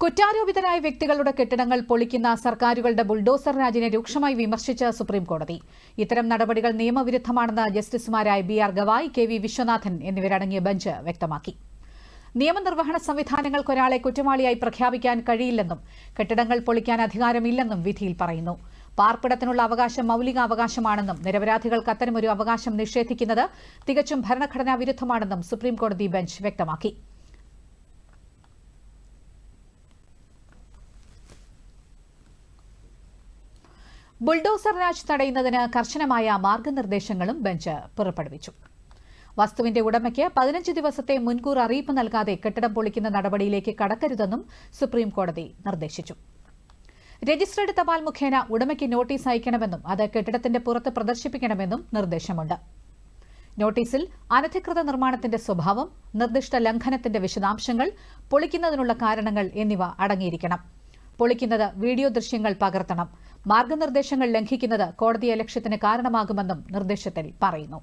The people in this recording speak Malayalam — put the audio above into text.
കുറ്റാരോപിതരായ വ്യക്തികളുടെ കെട്ടിടങ്ങൾ പൊളിക്കുന്ന സർക്കാരുകളുടെ ബുൾഡോസർ രാജിനെ രൂക്ഷമായി വിമർശിച്ച് സുപ്രീംകോടതി. ഇത്തരം നടപടികൾ നിയമവിരുദ്ധമാണെന്ന് ജസ്റ്റിസുമാരായ ബി.ആർ. ഗവായ്, കെ.വി. വിശ്വനാഥൻ എന്നിവരടങ്ങിയ ബെഞ്ച് വ്യക്തമാക്കി. നിയമനിർവഹണ സംവിധാനങ്ങൾക്ക് ഒരാളെ കുറ്റവാളിയായി പ്രഖ്യാപിക്കാൻ കഴിയില്ലെന്നും കെട്ടിടങ്ങൾ പൊളിക്കാൻ അധികാരമില്ലെന്നും വിധിയിൽ പറയുന്നു. പാർപ്പിടത്തിനുള്ള അവകാശം മൌലികാവകാശമാണെന്നും നിരപരാധികൾക്ക് അത്തരമൊരു അവകാശം നിഷേധിക്കുന്നത് തികച്ചും ഭരണഘടനാ വിരുദ്ധമാണെന്നും സുപ്രീംകോടതി ബെഞ്ച് വ്യക്തമാക്കി. ബുൾഡോസർ രാജ് തടയുന്നതിന് കർശനമായ മാർഗനിർദ്ദേശങ്ങളും ബെഞ്ച് പുറപ്പെടുവിച്ചു. വസ്തുവിന്റെ ഉടമയ്ക്ക് 15 ദിവസത്തെ മുൻകൂർ അറിയിപ്പ് നൽകാതെ കെട്ടിടം പൊളിക്കുന്ന നടപടിയിലേക്ക് കടക്കരുതെന്നും സുപ്രീംകോടതി നിർദ്ദേശിച്ചു. രജിസ്ട്രേഡ് തപാൽ മുഖേന ഉടമയ്ക്ക് നോട്ടീസ് അയക്കണമെന്നും അത് കെട്ടിടത്തിന്റെ പുറത്ത് പ്രദർശിപ്പിക്കണമെന്നും നിർദ്ദേശമുണ്ട്. നോട്ടീസിൽ അനധികൃത നിർമ്മാണത്തിന്റെ സ്വഭാവം, നിർദ്ദിഷ്ട ലംഘനത്തിന്റെ വിശദാംശങ്ങൾ, പൊളിക്കുന്നതിനുള്ള കാരണങ്ങൾ എന്നിവ അടങ്ങിയിരിക്കണം. പൊളിക്കുന്നത് വീഡിയോ ദൃശ്യങ്ങൾ പകർത്തണം. മാർഗനിർദ്ദേശങ്ങൾ ലംഘിക്കുന്നത് കോടതിയലക്ഷ്യത്തിന് കാരണമാകുമെന്നും നിർദ്ദേശത്തിൽ പറയുന്നു.